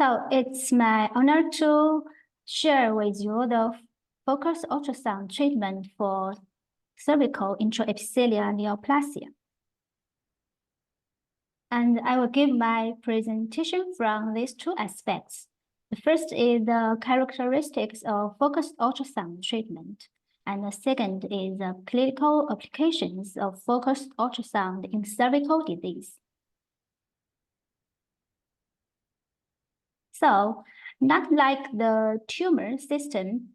So it's my honor to share with you the focused ultrasound treatment for cervical intraepithelial neoplasia. And I will give my presentation from these two aspects. The first is the characteristics of focused ultrasound treatment. And the second is the clinical applications of focused ultrasound in cervical disease. So, not like the tumor system,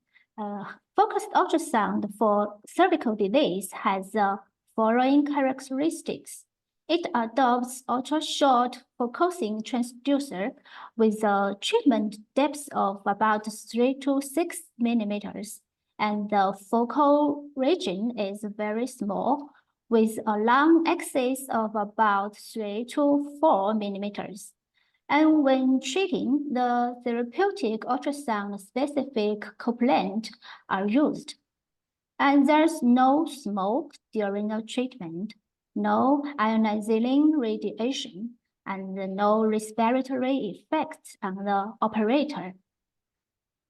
focused ultrasound for cervical disease has the following characteristics. It adopts ultra-short focusing transducer with a treatment depth of about 3 to 6 millimeters, and the focal region is very small, with a long axis of about 3 to 4 millimeters. And when treating, the therapeutic ultrasound-specific couplant are used. And there's no smoke during the treatment, no ionizing radiation, and no respiratory effects on the operator.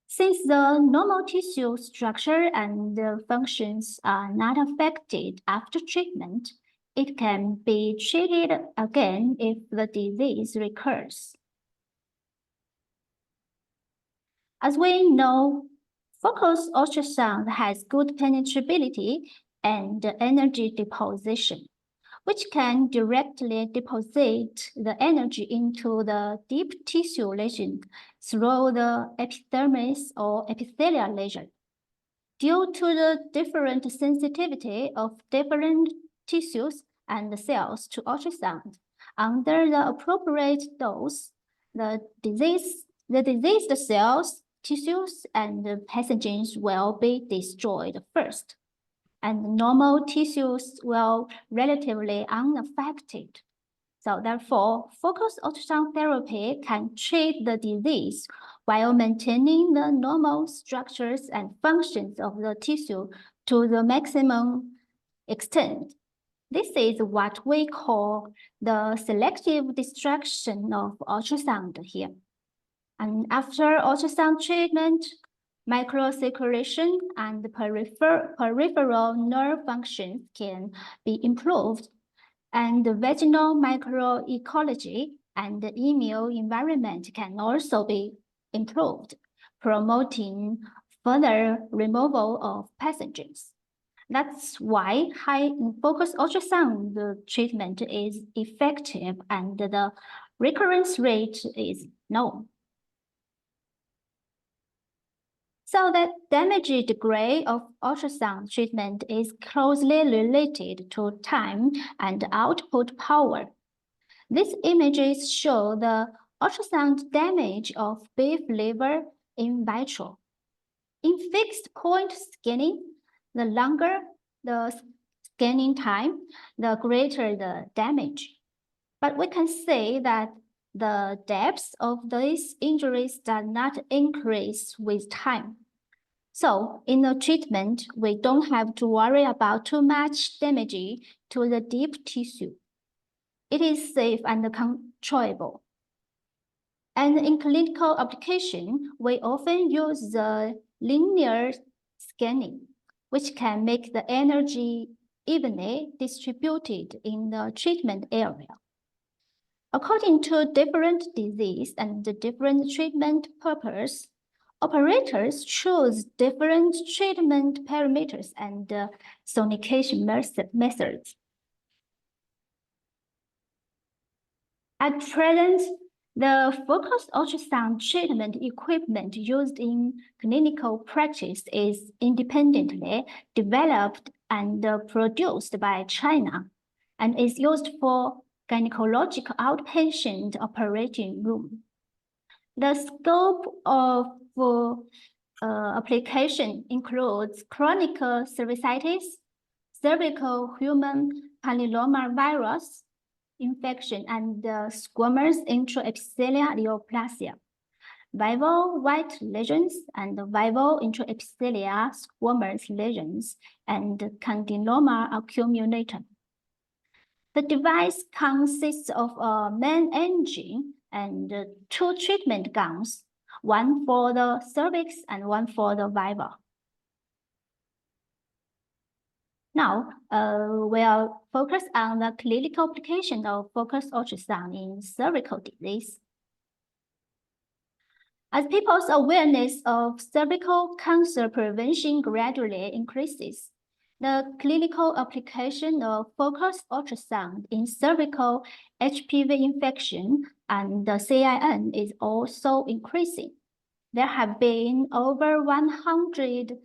Since the normal tissue structure and functions are not affected after treatment, it can be treated again if the disease recurs. As we know, focused ultrasound has good penetrability and energy deposition, which can directly deposit the energy into the deep tissue lesion through the epidermis or epithelial lesion. Due to the different sensitivity of different tissues and cells to ultrasound, under the appropriate dose, the diseased cells, tissues, and pathogens will be destroyed first, and normal tissues will relatively unaffected. So therefore, focused ultrasound therapy can treat the disease while maintaining the normal structures and functions of the tissue to the maximum extent. This is what we call the selective distraction of ultrasound here. And after ultrasound treatment, microcirculation and peripheral nerve functions can be improved, and the vaginal microecology and the immune environment can also be improved, promoting further removal of pathogens. That's why high-focus ultrasound treatment is effective and the recurrence rate is known. So the damage degree of ultrasound treatment is closely related to time and output power. These images show the ultrasound damage of beef liver in vitro. In fixed point scanning, the longer the scanning time, the greater the damage. But we can say that the depth of these injuries does not increase with time. So in the treatment, we don't have to worry about too much damage to the deep tissue. It is safe and controllable. And in clinical application, we often use the linear scanning, which can make the energy evenly distributed in the treatment area. According to different disease and the different treatment purpose, operators choose different treatment parameters and sonication methods. At present, the focused ultrasound treatment equipment used in clinical practice is independently developed and produced by China and is used for gynecological outpatient operating room. The scope of application includes chronic cervicitis, cervical human papillomavirus infection, and squamous intraepithelial neoplasia, vival white lesions, and vival intraepithelial squamous lesions, and condyloma accumulator. The device consists of a main engine and 2 treatment gowns, one for the cervix and one for the vulva. Now, we'll focus on the clinical application of focused ultrasound in cervical disease. As people's awareness of cervical cancer prevention gradually increases, the clinical application of focused ultrasound in cervical HPV infection and the CIN is also increasing. There have been over 100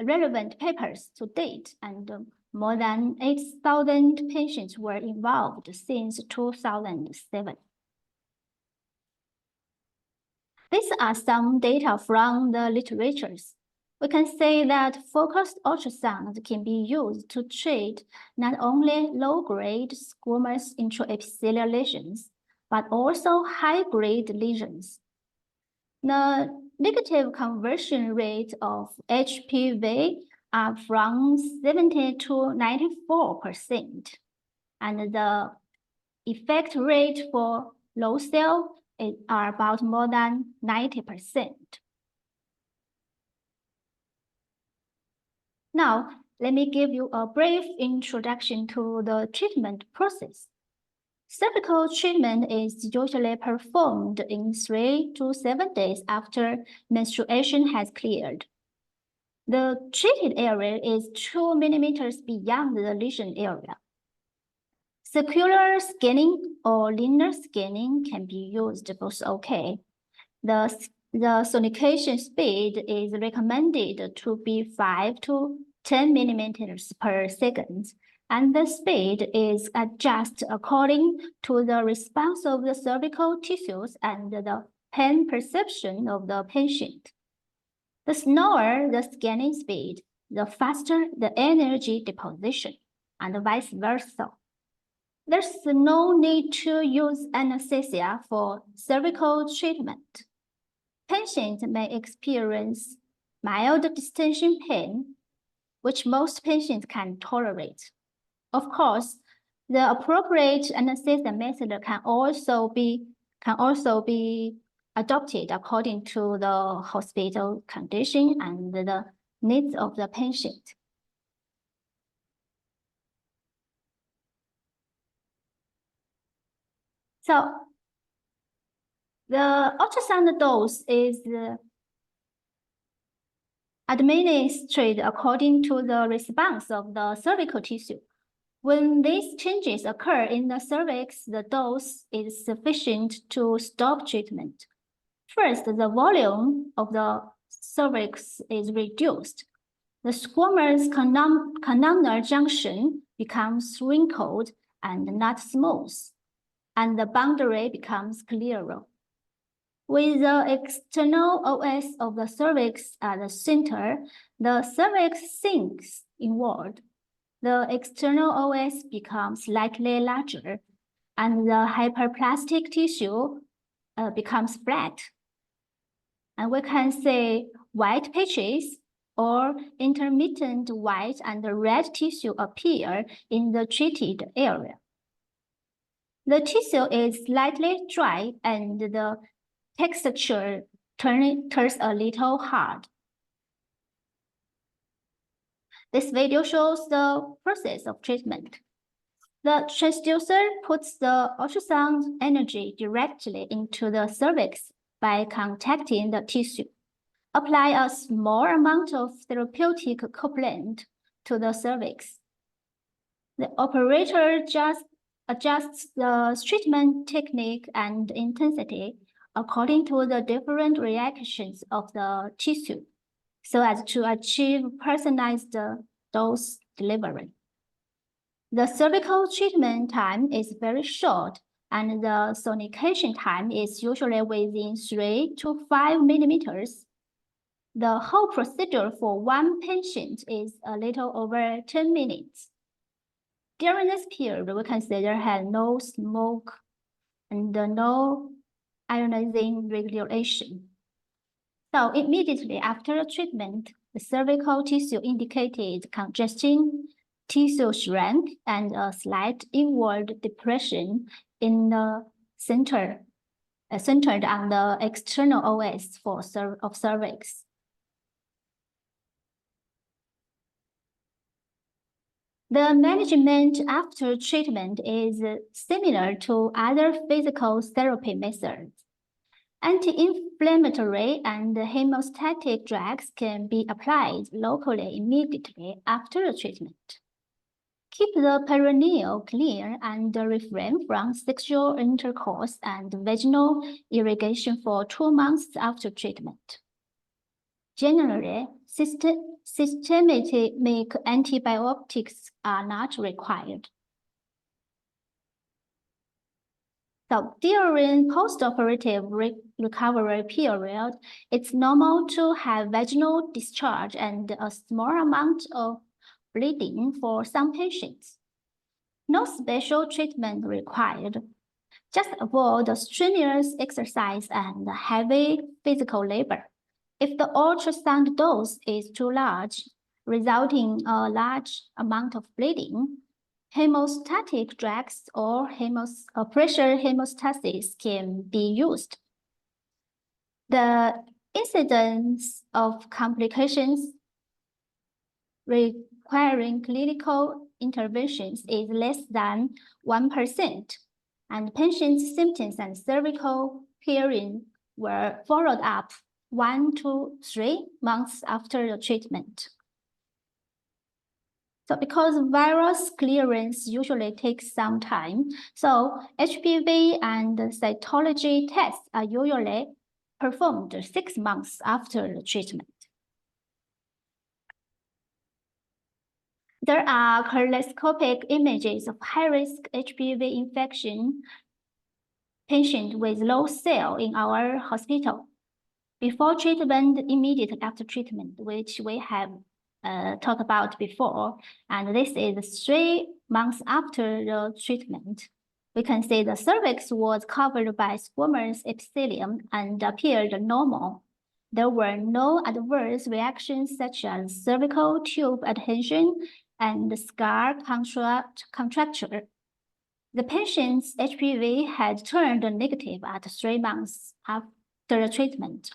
relevant papers to date, and more than 8,000 patients were involved since 2007. These are some data from the literatures. We can say that focused ultrasound can be used to treat not only low-grade squamous intraepithelial lesions, but also high-grade lesions. The negative conversion rate of HPV are from 70 to 94%, and the effect rate for low cell are about more than 90%. Now, let me give you a brief introduction to the treatment process. Cervical treatment is usually performed in 3 to 7 days after menstruation has cleared. The treated area is 2 millimeters beyond the lesion area. Circular scanning or linear scanning can be used both okay. The sonication speed is recommended to be 5 to 10 millimeters per second, and the speed is adjusted according to the response of the cervical tissues and the pain perception of the patient. The slower the scanning speed, the faster the energy deposition, and vice versa. There's no need to use anesthesia for cervical treatment. Patients may experience mild distension pain, which most patients can tolerate. Of course, the appropriate anesthesia method can also be adopted according to the hospital condition and the needs of the patient. So the ultrasound dose is administered according to the response of the cervical tissue. When these changes occur in the cervix, the dose is sufficient to stop treatment. First, the volume of the cervix is reduced. The squamous columnar junction becomes wrinkled and not smooth, and the boundary becomes clearer. With the external OS of the cervix at the center, the cervix sinks inward. The external OS becomes slightly larger, and the hyperplastic tissue becomes flat. And we can see white patches or intermittent white and red tissue appear in the treated area. The tissue is slightly dry and the texture turns a little hard. This video shows the process of treatment. The transducer puts the ultrasound energy directly into the cervix by contacting the tissue. Apply a small amount of therapeutic couplant to the cervix. The operator just adjusts the treatment technique and intensity according to the different reactions of the tissue, so as to achieve personalized dose delivery. The cervical treatment time is very short, and the sonication time is usually within 3 to 5 millimeters. The whole procedure for one patient is a little over 10 minutes. During this period, we can say there had no smoke and no ionizing regulation. So immediately after the treatment, the cervical tissue indicated congestion, tissue shrank, and a slight inward depression in the center. centered on the external OS of cervix. The management after treatment is similar to other physical therapy methods. Anti-inflammatory and hemostatic drugs can be applied locally immediately after the treatment. Keep the perineum clear and refrain from sexual intercourse and vaginal irrigation for 2 months after treatment. Generally, systemic antibiotics are not required. So during postoperative recovery period, it's normal to have vaginal discharge and a small amount of bleeding for some patients. No special treatment required. Just avoid the strenuous exercise and heavy physical labor. If the ultrasound dose is too large, resulting in a large amount of bleeding, hemostatic drugs or pressure hemostasis can be used. The incidence of complications requiring clinical interventions is less than 1%, and patients' symptoms and cervical hearing were followed up 1 to 3 months after the treatment. So because virus clearance usually takes some time, so HPV and cytology tests are usually performed 6 months after the treatment. There are correloscopic images of high-risk HPV infection patients with low cell in our hospital. Before treatment, immediately after treatment, which we have talked about before, and this is 3 months after the treatment. We can see the cervix was covered by squamous epithelium and appeared normal. There were no adverse reactions such as cervical tube adhesion and scar contracture. The patient's HPV had turned negative at 3 months after the treatment.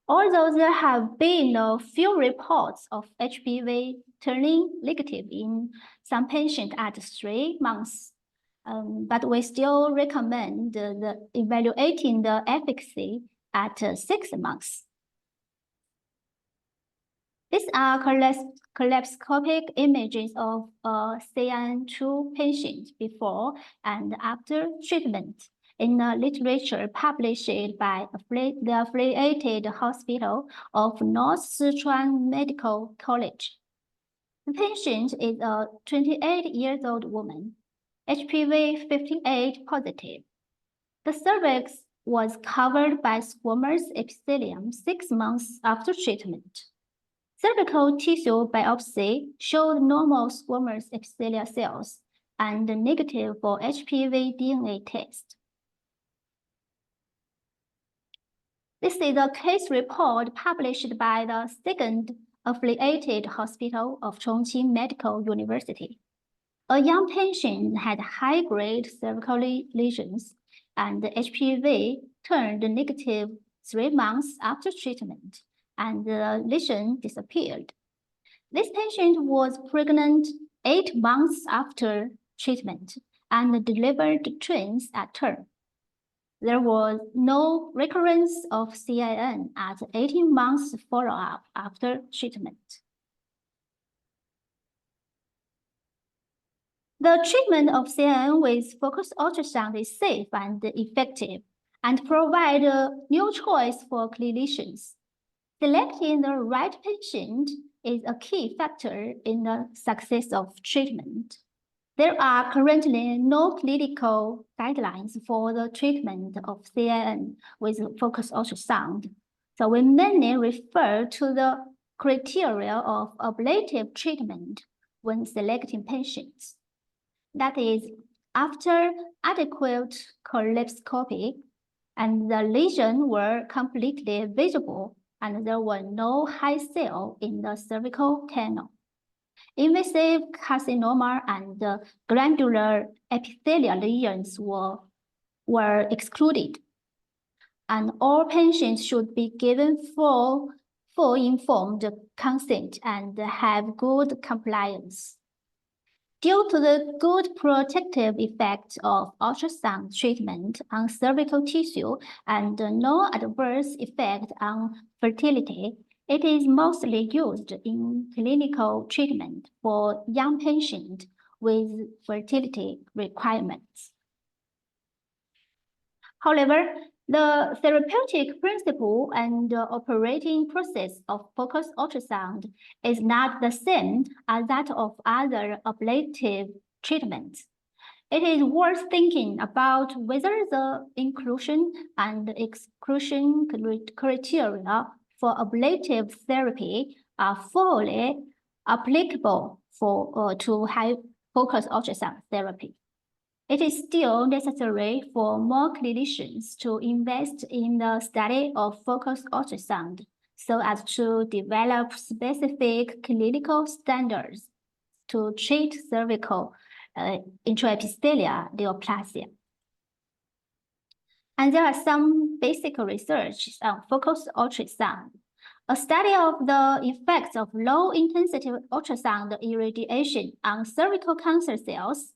Although there have been a few reports of HPV turning negative in some patients at 3 months, but we still recommend evaluating the efficacy at 6 months. These are correloscopic images of CIN2 patients before and after treatment in a literature published by the affiliated hospital of North Sichuan Medical College. The patient is a 28-year-old woman, HPV 58 positive. The cervix was covered by squamous epithelium 6 months after treatment. Cervical tissue biopsy showed normal squamous epithelial cells and negative for HPV DNA test. This is a case report published by the second affiliated hospital of Chongqing Medical University. A young patient had high-grade cervical lesions, and the HPV turned negative 3 months after treatment, and the lesion disappeared. This patient was pregnant 8 months after treatment and delivered twins at term. There was no recurrence of CIN at 18 months follow-up after treatment. The treatment of CIN with focused ultrasound is safe and effective and provide a new choice for clinicians. Selecting the right patient is a key factor in the success of treatment. There are currently no clinical guidelines for the treatment of CIN with focused ultrasound. So we mainly refer to the criteria of ablative treatment when selecting patients. That is, after adequate correloscopy and the lesions were completely visible and there were no high cell in the cervical canal. Invasive carcinoma and glandular epithelial lesions were excluded. and all patients should be given full informed consent and have good compliance. Due to the good protective effect of ultrasound treatment on cervical tissue and no adverse effect on fertility, it is mostly used in clinical treatment for young patients with fertility requirements. However, the therapeutic principle and operating process of focused ultrasound is not the same as that of other ablative treatments. It is worth thinking about whether the inclusion and exclusion criteria for ablative therapy are fully applicable to high-focus ultrasound therapy. It is still necessary for more clinicians to invest in the study of focused ultrasound so as to develop specific clinical standards to treat cervical intraepithelial neoplasia. And there are some basic research on focused ultrasound. A study of the effects of low-intensity ultrasound irradiation on cervical cancer cells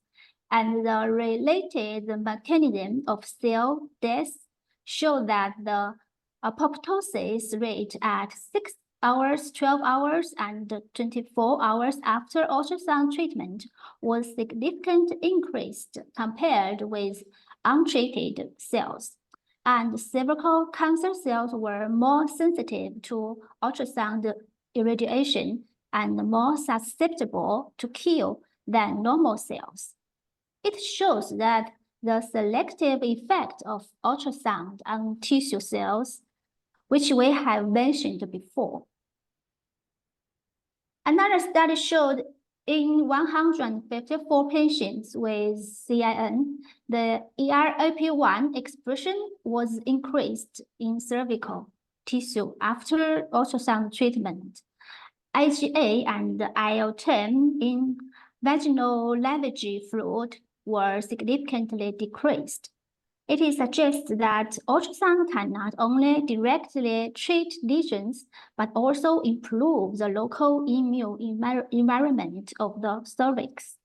and the related mechanism of cell death show that the apoptosis rate at 6 hours, 12 hours, and 24 hours after ultrasound treatment was significantly increased compared with untreated cells. And cervical cancer cells were more sensitive to ultrasound irradiation and more susceptible to kill than normal cells. It shows that the selective effect of ultrasound on tissue cells, which we have mentioned before. Another study showed in 154 patients with CIN, the ERAP1 expression was increased in cervical tissue after ultrasound treatment. IgA and IL-10 in vaginal lavage fluid were significantly decreased. It is suggested that ultrasound can not only directly treat lesions, but also improve the local immune environment of the cervix.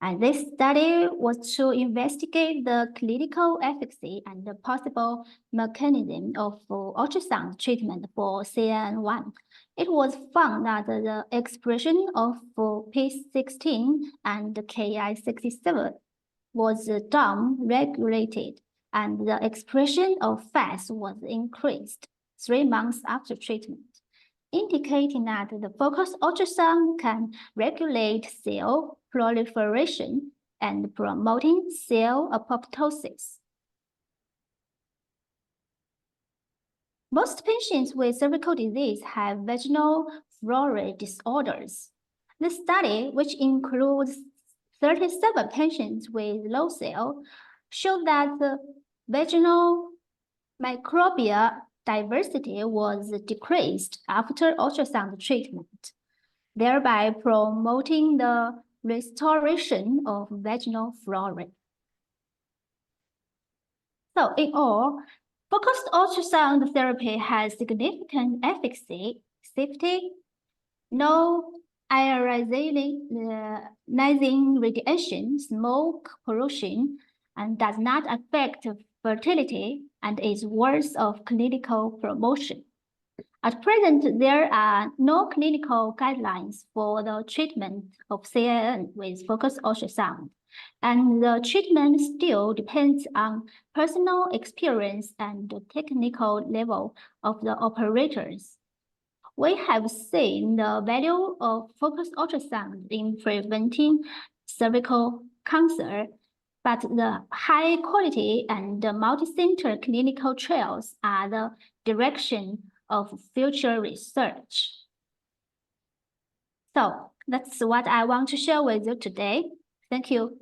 And this study was to investigate the clinical efficacy and the possible mechanism of ultrasound treatment for CIN1. It was found that the expression of P16 and Ki67 was down-regulated, and the expression of FAS was increased 3 months after treatment, indicating that the focused ultrasound can regulate cell proliferation and promoting cell apoptosis. Most patients with cervical disease have vaginal flora disorders. The study, which includes 37 patients with low cell, showed that the vaginal microbial diversity was decreased after ultrasound treatment, thereby promoting the restoration of vaginal flora. So in all, focused ultrasound therapy has significant efficacy, safety, no ionizing radiation, smoke pollution, and does not affect fertility and is worth of clinical promotion. At present, there are no clinical guidelines for the treatment of CIN with focused ultrasound, and the treatment still depends on personal experience and the technical level of the operators. We have seen the value of focused ultrasound in preventing cervical cancer, but the high quality and the multi-center clinical trials are the direction of future research. So that's what I want to share with you today. Thank you.